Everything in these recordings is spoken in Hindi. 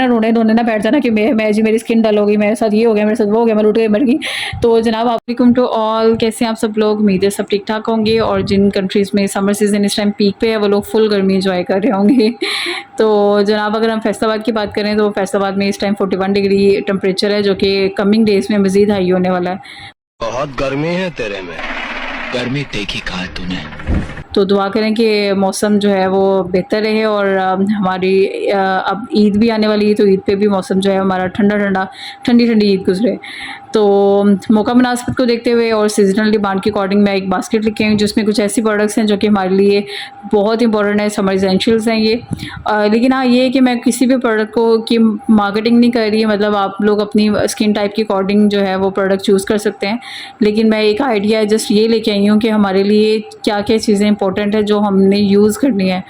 ना रोने धोने ना बैठ जाना कि मैं जी मेरी स्किन डल हो गई, मेरे साथ ये हो गया, मेरे साथ वो हो गया, मैं लूट गई, मर गई। तो जनाब वालेकुम टू ऑल, कैसे हैं आप सब लोग? उम्मीद है सब ठीक-ठाक होंगे और जिन कंट्रीज़ में समर सीज़न इस टाइम पीक पे है, वो लोग फुल गर्मी एन्जॉय कर रहे होंगे। तो जनाब अगर हम फैसलाबाद की बात करें तो फैसलाबाद में इस टाइम 41 डिग्री टेम्परेचर है, जो कि कमिंग डेज़ में मज़ीद हाई होने वाला है। बहुत गर्मी है तेरे में। गर्मी देखी कहा है तूने। तो दुआ करें कि मौसम जो है वो बेहतर रहे और हमारी अब ईद भी आने वाली है, तो ईद पे भी मौसम जो है हमारा ठंडा-ठंडा, ठंडी-ठंडी ईद गुज़रे। तो मौका मुनासिबत को देखते हुए और सीज़नल डिमांड के अकॉर्डिंग मैं एक बास्केट लेके आई हूँ, जिसमें कुछ ऐसी प्रोडक्ट्स हैं जो कि हमारे लिए बहुत इंपॉर्टेंट है, समर एसेंशियल्स हैं ये। लेकिन हाँ, ये है कि मैं किसी भी प्रोडक्ट को की मार्केटिंग नहीं कर रही, मतलब आप लोग अपनी स्किन टाइप के अकॉर्डिंग जो है वो प्रोडक्ट चूज़ कर सकते हैं। लेकिन मैं एक आइडिया जस्ट ये लेके आई हूँ कि हमारे लिए क्या-क्या चीज़ें इंपॉर्टेंट है जो हमने यूज़ करनी है।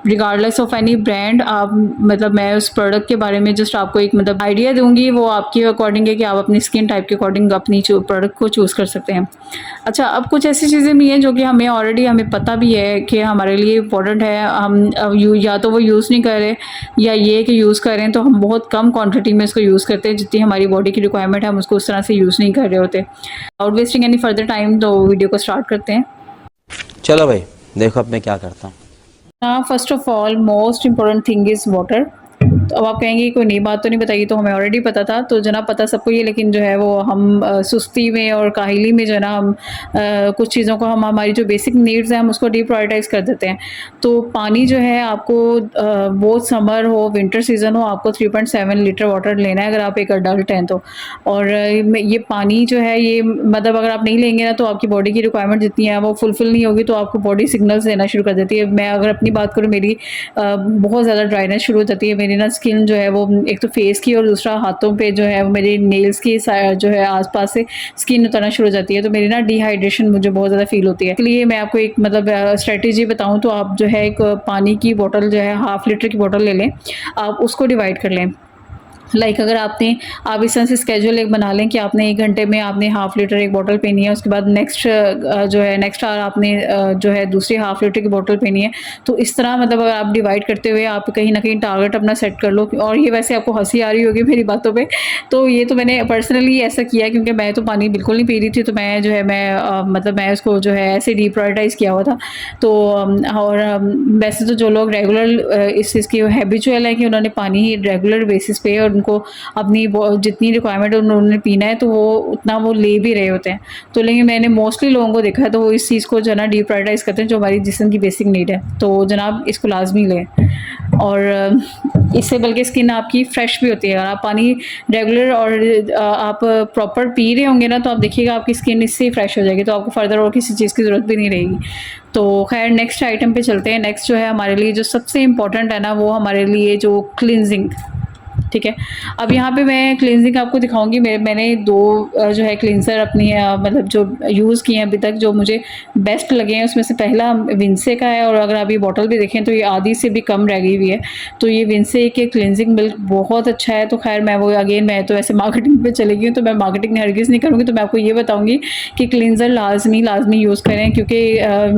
रिगार्डलेस ऑफ एनी ब्रांड, आप मतलब मैं उस प्रोडक्ट के बारे में जस्ट आपको एक मतलब आइडिया दूँगी, वो आपके अकॉर्डिंग है कि आप अपनी स्किन टाइप के अकॉर्डिंग अपनी जो प्रोडक्ट को चूज़ कर सकते हैं। अच्छा, अब कुछ ऐसी चीज़ें भी हैं जो कि हमें ऑलरेडी हमें पता भी है कि हमारे लिए इम्पोर्टेंट है, हम या तो वो यूज़ नहीं कर रहे, या ये है कि यूज़ कर रहे हैं तो हम बहुत कम क्वांटिटी में इसको यूज़ करते हैं, जितनी हमारी बॉडी की रिक्वायरमेंट है हम उसको उस तरह से यूज़ नहीं कर रहे होते। Without wasting any further time, तो वीडियो को स्टार्ट करते हैं। चलो भाई, देखो अब मैं क्या करता हूँ। First of all most important thing is water. तो अब आप कहेंगे कोई नई बात तो नहीं बताई, तो हमें ऑलरेडी पता था, तो जनाब पता सबको ही है, लेकिन जो है वो हम सुस्ती में और काहली में जो है ना हम कुछ चीज़ों को हम हमारी जो बेसिक नीड्स हैं हम उसको डिप्रायोरिटाइज़ कर देते हैं। तो पानी जो है आपको वो समर हो विंटर सीज़न हो, आपको 3.7 लीटर वाटर लेना है अगर आप एक अडल्ट हैं तो। और ये पानी जो है ये मतलब अगर आप नहीं लेंगे ना तो आपकी बॉडी की रिक्वायरमेंट जितनी है वो फुलफ़िल नहीं होगी, तो आपको बॉडी सिग्नल्स देना शुरू कर देती है। मैं अगर अपनी बात करूँ, मेरी बहुत ज़्यादा ड्राइनेस शुरू हो जाती है, मेरी ना स्किन जो है वो एक तो फेस की और दूसरा हाथों पे जो है वो मेरे नेल्स की जो है आसपास से स्किन उतरना शुरू हो जाती है, तो मेरी ना डिहाइड्रेशन मुझे बहुत ज़्यादा फील होती है। इसलिए मैं आपको एक मतलब स्ट्रेटेजी बताऊँ तो आप जो है एक पानी की बोतल जो है 1/2 लीटर की बोतल ले लें, आप उसको डिवाइड कर लें। अगर आप इस तरह से स्केड्यूल एक बना लें कि आपने 1 घंटे में आपने 1/2 लीटर एक बॉटल पीनी है, उसके बाद नेक्स्ट आवर आपने जो है दूसरी 1/2 लीटर की बॉटल पीनी है। तो इस तरह मतलब अगर आप डिवाइड करते हुए आप कहीं न कहीं टारगेट अपना सेट कर लो। और ये वैसे आपको हँसी आ रही होगी मेरी बातों पे, तो ये तो मैंने पर्सनली ऐसा किया क्योंकि मैं तो पानी बिल्कुल नहीं पी रही थी, तो मैं जो है मतलब मैं उसको जो है ऐसे डिप्रायोरिटाइज़ किया हुआ था। तो वैसे तो जो लोग रेगुलर इस चीज़ के हैबिचुअल हैं कि उन्होंने पानी रेगुलर बेसिस पे और उनको अपनी जितनी रिक्वायरमेंट उन्होंने पीना है तो वो उतना वो ले भी रहे होते हैं। तो लेकिन मैंने मोस्टली लोगों को देखा है तो वो इस चीज़ को जो है ना डिप्रायोरिटाइज़ करते हैं, जो हमारी जिस्म की बेसिक नीड है। तो जनाब इसको लाज़मी लें, और इससे बल्कि स्किन आपकी फ्रेश भी होती है। अगर आप पानी रेगुलर और आप प्रॉपर पी रहे होंगे ना, तो आप देखिएगा आपकी स्किन इससे ही फ्रेश हो जाएगी, तो आपको फर्दर और किसी चीज़ की ज़रूरत भी नहीं रहेगी। तो खैर नेक्स्ट आइटम पे चलते हैं। नेक्स्ट जो है हमारे लिए जो सबसे इम्पोर्टेंट है ना, वो हमारे लिए जो क्लींजिंग, ठीक है। अब यहाँ पे मैं क्लींजिंग आपको दिखाऊंगी। मैंने 2 जो है क्लींजर अपनी मतलब जो यूज़ किए हैं अभी तक, जो मुझे बेस्ट लगे हैं, उसमें से पहला विंसे का है, और अगर आप ये बॉटल भी देखें तो ये आधी से भी कम रह गई हुई है। तो ये विंसे के क्लींजिंग मिल्क बहुत अच्छा है। तो खैर मैं तो ऐसे मार्केटिंग पे चली गई हूँ, तो मैं मार्केटिंग हरगिज़ नहीं करूँगी, तो मैं आपको ये बताऊँगी कि क्लींजर लाजमी यूज़ करें, क्योंकि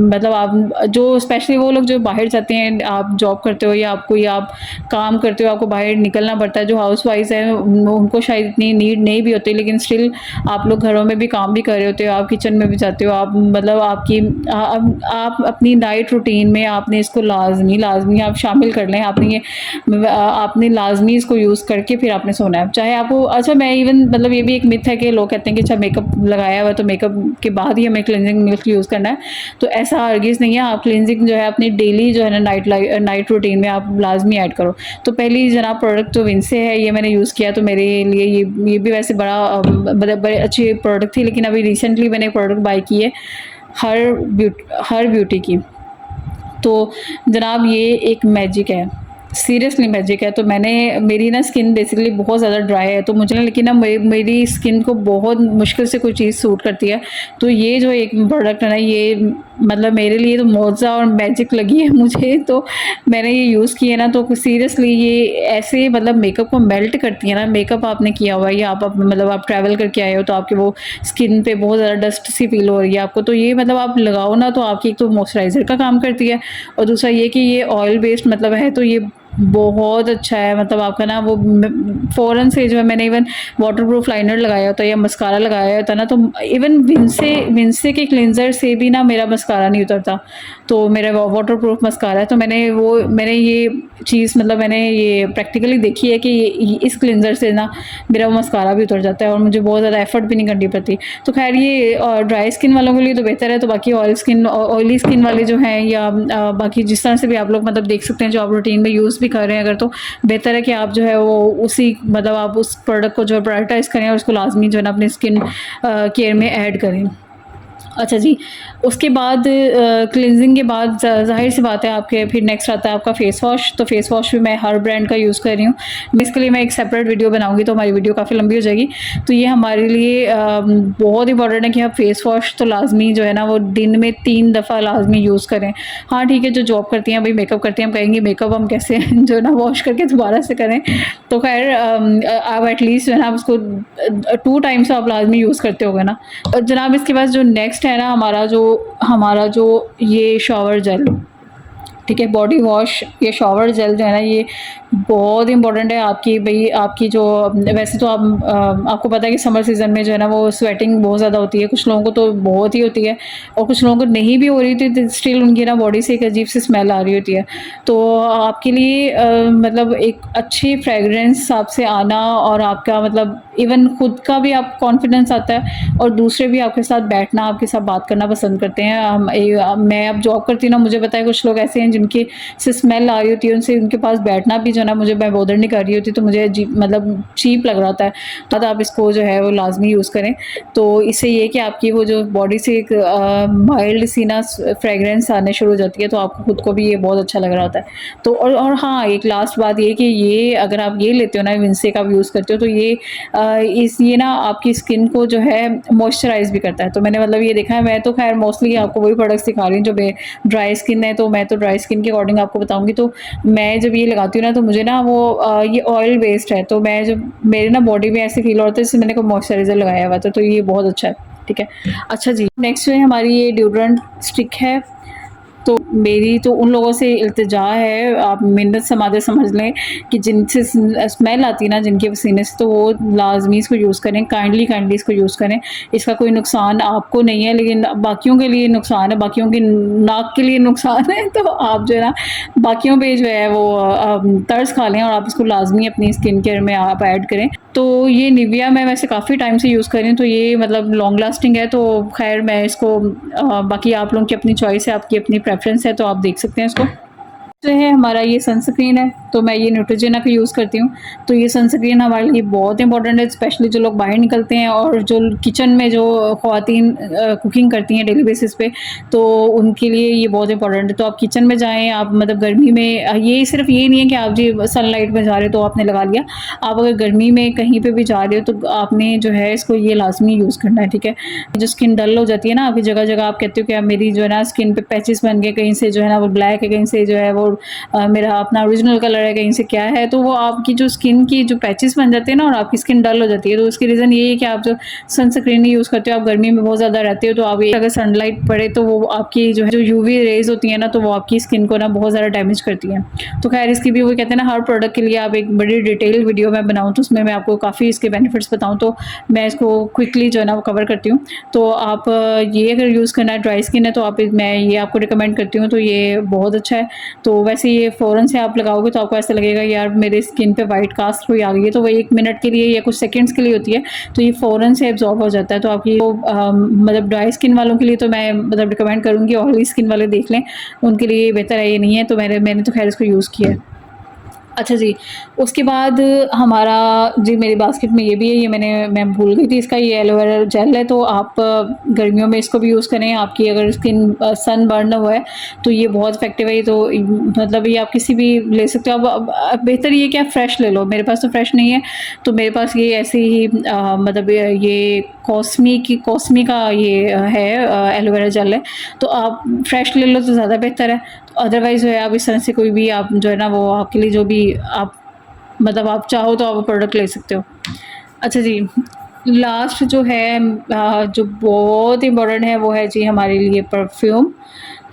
मतलब आप जो स्पेशली वो लोग जो बाहर जाते हैं, आप जॉब करते हो या आप काम करते हो, आपको बाहर निकलना पड़ता है, जो हाउसवाइफ हैं उनको शायद इतनी नीड नहीं भी होती, लेकिन स्टिल आप लोग घरों में भी काम भी कर रहे होते हो, आप किचन में भी जाते हो, आप मतलब आप अपनी डाइट रूटीन में आपने इसको लाजमी आप शामिल कर लें। आपने लाजमी इसको यूज़ करके फिर आपने सोना है, चाहे आपको अच्छा मैं इवन मतलब ये भी एक मिथ है कि लोग कहते हैं कि अच्छा मेकअप लगाया हुआ तो मेकअप के बाद ही हमें क्लींजिंग मिल्क यूज़ करना है, तो ऐसा हरगिज़ नहीं है। आप क्लींजिंग जो है अपनी डेली जो है ना नाइट रूटीन में आप लाजमी ऐड करो। तो पहली जनाब प्रोडक्ट तो विंसे है, ये मैंने यूज़ किया, तो मेरे लिए ये भी वैसे बड़े अच्छी प्रोडक्ट थी, लेकिन अभी रिसेंटली मैंने एक प्रोडक्ट बाय की है हर ब्यूटी की। तो जनाब ये एक मैजिक है, सीरियसली मैजिक है। तो मेरी ना स्किन बेसिकली बहुत ज़्यादा ड्राई है, तो मुझे ना लेकिन ना मेरी स्किन को बहुत मुश्किल से कोई चीज़ सूट करती है। तो ये जो एक प्रोडक्ट है ना, ये मतलब मेरे लिए तो मौज़ा और मैजिक लगी है मुझे। तो मैंने ये यूज़ की है ना, तो सीरियसली ये ऐसे मतलब मेकअप को मेल्ट करती है ना। मेकअप आपने किया हुआ है या मतलब आप ट्रैवल करके आए हो, तो आपके वो स्किन पे बहुत ज़्यादा डस्ट सी फील हो रही है आपको, तो ये मतलब आप लगाओ ना, तो आपकी एक तो मॉइस्चराइज़र का काम करती है, और दूसरा ये कि ये ऑयल बेस्ड मतलब है, तो ये बहुत अच्छा है, मतलब आपका ना वो फ़ौरन से जो है, मैंने इवन वाटरप्रूफ लाइनर लगाया होता है या मस्कारा लगाया होता है ना, तो इवन विंसे के क्लींजर से भी ना मेरा मस्कारा नहीं उतरता। तो मेरा वाटरप्रूफ मस्कारा है, तो मैंने ये चीज़, मतलब मैंने ये प्रैक्टिकली देखी है कि इस क्लींजर से ना मेरा वो मस्कारा भी उतर जाता है और मुझे बहुत ज़्यादा एफर्ट भी नहीं करनी पड़ती। तो खैर ये ड्राई स्किन वालों के लिए तो बेहतर है। तो बाकी ऑयली स्किन वाले जो हैं, या बाकी जिस तरह से भी आप लोग मतलब देख सकते हैं, जो आप रूटीन में यूज़ भी कर रहे हैं अगर, तो बेहतर है कि आप जो है वो उसी, मतलब आप उस प्रोडक्ट को जो प्रायोरिटाइज़ करें और उसको लाजमी जो है ना अपनी स्किन केयर में ऐड करें। अच्छा जी, उसके बाद क्लींजिंग के बाद ज़ाहिर सी बात है, आपके फिर नेक्स्ट आता है आपका फ़ेस वॉश। तो फ़ेस वॉश भी मैं हर ब्रांड का यूज़ कर रही हूँ। इसके लिए मैं एक सेपरेट वीडियो बनाऊँगी, तो हमारी वीडियो काफ़ी लंबी हो जाएगी। तो ये हमारे लिए बहुत इंपॉर्टेंट है कि आप फ़ेस वॉश तो लाज़मी जो है ना वो दिन में 3 दफ़ा लाज़मी यूज़ करें। हाँ ठीक है, जो जॉब करती हैं, भाई मेकअप करती हैं, हम कहेंगे मेकअप हम कैसे जो है ना वॉश करके दोबारा से करें। तो खैर आप एटलीस्ट जो है ना उसको 2 टाइम्स आप लाज़मी यूज़ करते होगे ना। जनाब इसके बाद जो नेक्स्ट है ना हमारा जो ये शॉवर जेल, ठीक है, बॉडी वॉश, ये शॉवर जेल जो है ना ये बहुत इंपॉर्टेंट है आपकी, भाई आपकी जो, वैसे तो आपको पता है कि समर सीज़न में जो है ना वो स्वेटिंग बहुत ज़्यादा होती है, कुछ लोगों को तो बहुत ही होती है और कुछ लोगों को नहीं भी हो रही थी, तो स्टिल उनकी ना बॉडी से एक अजीब सी स्मेल आ रही होती है। तो आपके लिए मतलब एक अच्छी फ्रेगरेंस आपसे आना, और आपका मतलब इवन खुद का भी आप कॉन्फिडेंस आता है और दूसरे भी आपके साथ बैठना, आपके साथ बात करना पसंद करते हैं। मैं अब जॉब करती हूँ ना, मुझे पता है कुछ लोग ऐसे हैं जिनकी से स्मेल आ रही होती है, उनसे उनके पास बैठना भी जो है ना मुझे, मैं बॉदर नहीं कर रही होती, तो मुझे अजीब, मतलब चीप लग रहा होता है। तो आप इसको जो है वो लाजमी यूज़ करें। तो इससे ये कि आपकी वो जो बॉडी से एक माइल्ड सी ना फ्रेगरेंस आने शुरू हो जाती है, तो आपको खुद को भी ये बहुत अच्छा लग रहा होता है। तो और हाँ, एक लास्ट बात ये कि ये अगर आप ये लेते हो ना, विंसे का आप यूज़ करते हो, तो ये ना आपकी स्किन को जो है मॉइस्चराइज़ भी करता है। तो मैंने मतलब ये देखा है, मैं तो खैर मोस्टली आपको वही प्रोडक्ट्स दिखा रही हूँ जो ड्राई स्किन है, तो मैं तो ड्राई स्किन के अकॉर्डिंग आपको बताऊँगी। तो मैं जब ये लगाती हूँ ना, तो मुझे ना वो ये ऑयल बेस्ड है, तो मैं जब मेरे ना बॉडी में ऐसे फील होता है जैसे मैंने कोई मॉइस्चराइज़र लगाया हुआ था, तो ये बहुत अच्छा है। ठीक है, अच्छा जी, नेक्स्ट जो है हमारी ये डिओड्रेंट स्टिक है। तो मेरी तो उन लोगों से इल्तिजा है, आप मिन्नत समझ लें, कि जिनसे स्मेल आती है ना जिनके पसीने से, तो वो लाजमी इसको यूज़ करें, काइंडली इसको यूज़ करें। इसका कोई नुकसान आपको नहीं है, लेकिन बाकियों के लिए नुकसान है, बाकियों की नाक के लिए नुकसान है। तो आप जो है ना बाकियों पे जो है वो तर्स खा लें और आप इसको लाजमी अपनी स्किन केयर में आप ऐड करें। तो ये निविया मैं वैसे काफ़ी टाइम से यूज़ कर रही हूँ, तो ये मतलब लॉन्ग लास्टिंग है। तो खैर मैं इसको बाकी आप लोगों की अपनी चॉइस है, आपकी अपनी प्रेफरेंस है, तो आप देख सकते हैं इसको। जो है हमारा ये सनस्क्रीन है, तो मैं ये न्यूट्रोजेना का यूज़ करती हूँ। तो ये सनस्क्रीन हमारे लिए बहुत इंपॉर्टेंट है, स्पेशली जो लोग बाहर निकलते हैं और जो किचन में जो ख़वातीन कुकिंग करती हैं डेली बेसिस पे, तो उनके लिए ये बहुत इंपॉर्टेंट है। तो आप किचन में जाएँ, आप मतलब गर्मी में, ये सिर्फ ये नहीं है कि आप जी सनलाइट में जा रहे हो तो आपने लगा लिया। आप अगर गर्मी में कहीं पर भी जा रहे हो, तो आपने जो है इसको ये लाजमी यूज़ करना है, ठीक है। जो स्किन डल हो जाती है ना आपकी, जगह जगह आप कहते हो कि आप मेरी जो है ना स्किन पे पैचेस बन गए, कहीं से जो है ना वो ब्लैक है, कहीं से जो है वो मेरा अपना ओरिजिनल कलर है, कहीं से क्या है, तो वो आपकी जो स्किन की जो पैचेस बन जाते हैं ना और आपकी स्किन डल हो जाती है। तो उसकी रीज़न ये है कि आप जो सनस्क्रीन नहीं यूज़ करते हो, आप गर्मी में बहुत ज़्यादा रहते हो, तो आप अगर सनलाइट पड़े तो वो आपकी जो है जो यूवी रेज होती है ना, तो वो आपकी स्किन को ना बहुत ज़्यादा डैमेज करती हैं। तो खैर इसकी भी वो कहते हैं ना, हर प्रोडक्ट के लिए आप एक बड़ी डिटेल वीडियो मैं बनाऊँ, तो उसमें मैं आपको काफ़ी इसके बेनिफिट्स बताऊँ, तो मैं इसको क्विकली जो है ना वो कवर करती हूँ। तो आप ये अगर यूज़ करना है, ड्राई स्किन है, तो मैं ये आपको रिकमेंड करती हूँ। तो ये बहुत अच्छा है। तो वैसे ये फ़ौरन से आप लगाओगे तो आपको ऐसा लगेगा यार मेरे स्किन पे वाइट कास्ट कोई आ गई है, तो वो 1 मिनट के लिए या कुछ सेकंड्स के लिए होती है, तो ये फ़ौरन से एब्जॉर्ब हो जाता है। तो आपकी मतलब ड्राई स्किन वालों के लिए तो मैं मतलब रिकमेंड करूँगी, ऑयली स्किन वाले देख लें, उनके लिए बेहतर है, ये नहीं है। तो मैंने तो खैर इसको यूज़ किया है। अच्छा जी, उसके बाद हमारा जी मेरी बास्केट में ये भी है, ये मैं भूल गई थी, इसका ये एलोवेरा जेल है। तो आप गर्मियों में इसको भी यूज़ करें, आपकी अगर स्किन सन बर्न हुआ है तो ये बहुत इफेक्टिव है। तो मतलब ये आप किसी भी ले सकते हो। अब बेहतर ये कि आप फ्रेश ले लो, मेरे पास तो फ्रेश नहीं है, तो मेरे पास ये ऐसे ही मतलब ये कॉस्मी का ये है एलोवेरा जेल है, तो आप फ्रेश ले लो तो ज़्यादा बेहतर है। अदरवाइज़ जो है आप इस तरह से कोई भी आप जो है ना वो आपके लिए जो भी आप मतलब आप चाहो तो आप वो प्रोडक्ट ले सकते हो। अच्छा जी, लास्ट जो है जो बहुत इम्पोर्टेंट है वो है जी हमारे लिए परफ्यूम।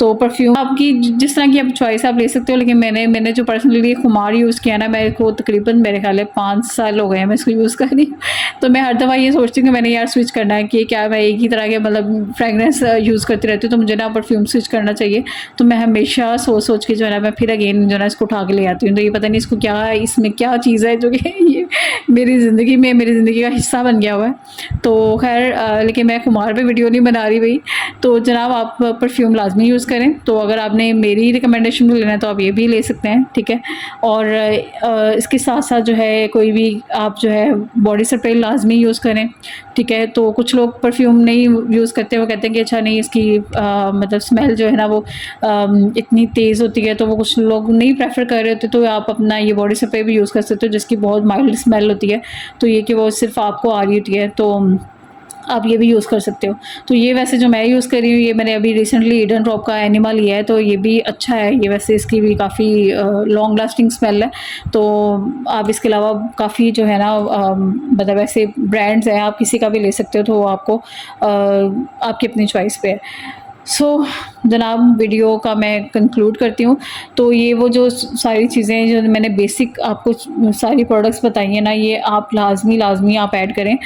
तो परफ्यूम आपकी जिस तरह की आप चॉइस आप ले सकते हो, लेकिन मैंने जो पर्सनली खुमार यूज़ किया ना, मेरे को तकरीबन मेरे ख्याल है 5 साल हो गए हैं मैं इसको यूज़ कर रही हूँ। तो मैं हर दफ़ा ये सोचती हूँ कि मैंने यार स्विच करना है कि क्या मैं एक ही तरह के मतलब फ्रेगरेंस यूज़ करती रहती हूँ, तो मुझे ना परफ्यूम स्विच करना चाहिए। तो मैं हमेशा सोच के जो है ना मैं फिर अगेन जो है ना इसको उठा के ले आती हूँ। तो ये पता नहीं इसको क्या, इसमें क्या चीज़ है जो कि ये मेरी ज़िंदगी का हिस्सा बन गया हुआ है। तो खैर लेकिन मैं खुमार पे वीडियो नहीं बना रही भाई। तो जनाब आप परफ्यूम लाजमी यूज़ करें। तो अगर आपने मेरी रिकमेंडेशन में लेना है तो आप ये भी ले सकते हैं, ठीक है। और इसके साथ साथ जो है कोई भी आप जो है बॉडी स्प्रे लाजमी यूज़ करें, ठीक है। तो कुछ लोग परफ्यूम नहीं यूज़ करते, वो कहते हैं कि अच्छा नहीं इसकी मतलब स्मेल जो है ना वो इतनी तेज़ होती है, तो वो कुछ लोग नहीं प्रेफर कर रहे होते। तो आप अपना ये बॉडी स्प्रे भी यूज़ कर सकते हो जिसकी बहुत माइल्ड स्मेल होती है, तो ये कि वो सिर्फ आपको आ रही होती है, तो आप ये भी यूज़ कर सकते हो। तो ये वैसे जो मैं यूज़ कर रही हूँ, ये मैंने अभी रिसेंटली ईडन ड्रॉप का एनिमा लिया है, तो ये भी अच्छा है। ये वैसे इसकी भी काफ़ी लॉन्ग लास्टिंग स्मेल है। तो आप इसके अलावा काफ़ी जो है ना मतलब ऐसे ब्रांड्स हैं, आप किसी का भी ले सकते हो, तो वो आपको आपकी अपनी चॉइस पे है। सो जनाब वीडियो का मैं कंक्लूड करती हूँ। तो ये वो जो सारी चीज़ें जो मैंने बेसिक आपको सारी प्रोडक्ट्स बताई हैं ना, ये आप लाजमी आप ऐड करें,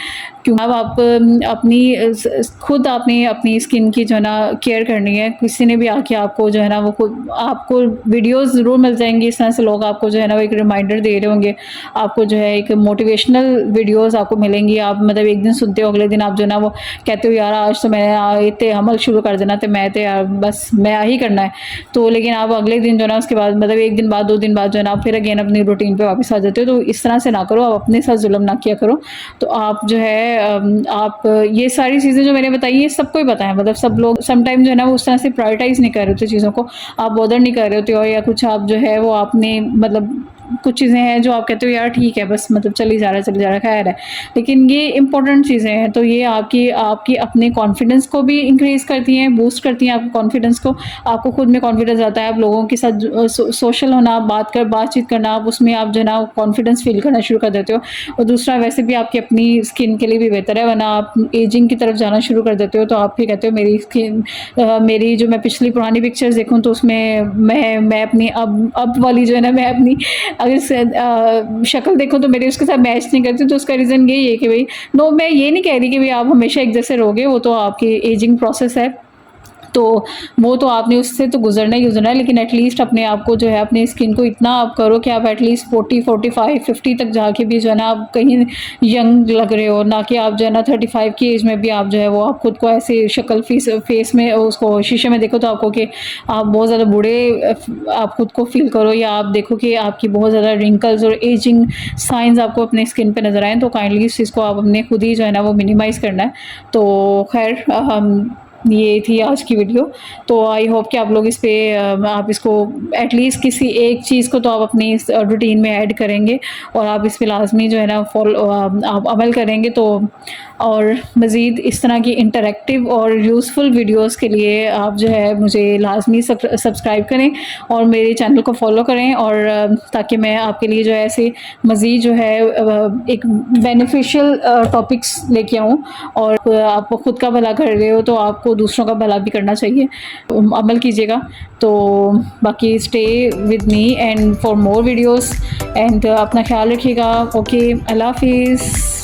क्योंकि अब आप अपनी खुद आपने अपनी स्किन की जो है ना केयर करनी है। किसी ने भी आके आपको जो है ना वो खुद आपको वीडियोस ज़रूर मिल जाएंगी इस तरह से, लोग आपको जो है ना वो एक रिमाइंडर दे रहे होंगे, आपको जो है एक मोटिवेशनल वीडियोस आपको मिलेंगी। आप मतलब एक दिन सुनते हो, अगले दिन आप जो है ना वो कहते हो यार आज तो मैंने इतने अमल शुरू कर देना, तो मैं तो यार बस मैं ही करना है। तो लेकिन आप अगले दिन जो है ना उसके बाद मतलब एक दिन बाद 2 दिन बाद जो है ना आप फिर अगेन अपनी रूटीन पे वापस आ जाते हो। तो इस तरह से ना करो, आप अपने साथ जुल्म ना किया करो। तो आप जो है आप ये सारी चीज़ें जो मैंने बताई ये सबको ही पता है, मतलब सब लोग समटाइम जो है ना वो उस तरह से प्रायोरिटाइज़ नहीं कर रहे होते चीज़ों को, आप बॉदर नहीं कर रहे होते हो, या कुछ आप जो है वो आपने मतलब कुछ चीज़ें हैं जो आप कहते हो यार ठीक है बस मतलब चली जा रहा है खैर है, लेकिन ये इंपॉर्टेंट चीज़ें हैं। तो ये आपकी अपने कॉन्फिडेंस को भी इंक्रीज़ करती हैं, बूस्ट करती हैं आपके कॉन्फिडेंस को, आपको खुद में कॉन्फिडेंस आता है। आप लोगों के साथ सोशल होना, बातचीत करना, आप उसमें आप जो है ना कॉन्फिडेंस फील करना शुरू कर देते हो। और दूसरा वैसे भी आपकी अपनी स्किन के लिए भी बेहतर है, वरना आप एजिंग की तरफ जाना शुरू कर देते हो। तो आप फिर कहते हो मेरी स्किन मेरी जो मैं पिछली पुरानी पिक्चर्स देखूँ तो उसमें मैं अपनी अब वाली जो है ना मैं अपनी अगर शक्ल देखो तो मेरी उसके साथ मैच नहीं करती। तो उसका रीज़न यही है कि भाई नो, मैं ये नहीं कह रही कि भाई आप हमेशा एक जैसे रहोगे, वो तो आपकी एजिंग प्रोसेस है, तो वो तो आपने उससे तो गुजरना ही गुजरना है। लेकिन एटलीस्ट अपने आप को जो है अपनी स्किन को इतना आप करो कि आप एटलीस्ट 40, 45, 50 तक जाके भी जो है ना आप कहीं यंग लग रहे हो, ना कि आप जो है ना 35 की एज में भी आप जो है वो आप खुद को ऐसे शक्ल फेस में उसको शीशे में देखो तो आपको कि आप बहुत ज़्यादा बूढ़े आप खुद को फील करो, या आप देखो कि आपकी बहुत ज़्यादा रिंकल्स और एजिंग साइंस आपको अपने स्किन पे नज़र आएँ। तो काइंडली इस चीज़ को आप अपने खुद ही जो है ना वो मिनिमाइज़ करना है। तो खैर ये थी आज की वीडियो। तो आई होप कि आप लोग इस पे आप इसको एटलीस्ट किसी एक चीज़ को तो आप अपनी इस रूटीन में ऐड करेंगे, और आप इस पे लाजमी जो है ना आप अमल करेंगे। तो और मज़ीद इस तरह की इंटरेक्टिव और यूज़फुल वीडियोस के लिए आप जो है मुझे लाजमी सब्सक्राइब करें और मेरे चैनल को फॉलो करें, और ताकि मैं आपके लिए जो है ऐसे मज़ीद जो है एक बेनिफिशियल टॉपिक्स लेके आऊँ। और आप खुद का भला कर रहे हो तो आपको दूसरों का भला भी करना चाहिए, अमल कीजिएगा। तो बाकी stay with me and for more videos, and अपना ख्याल रखिएगा। ओके, अल्लाह हाफिज़।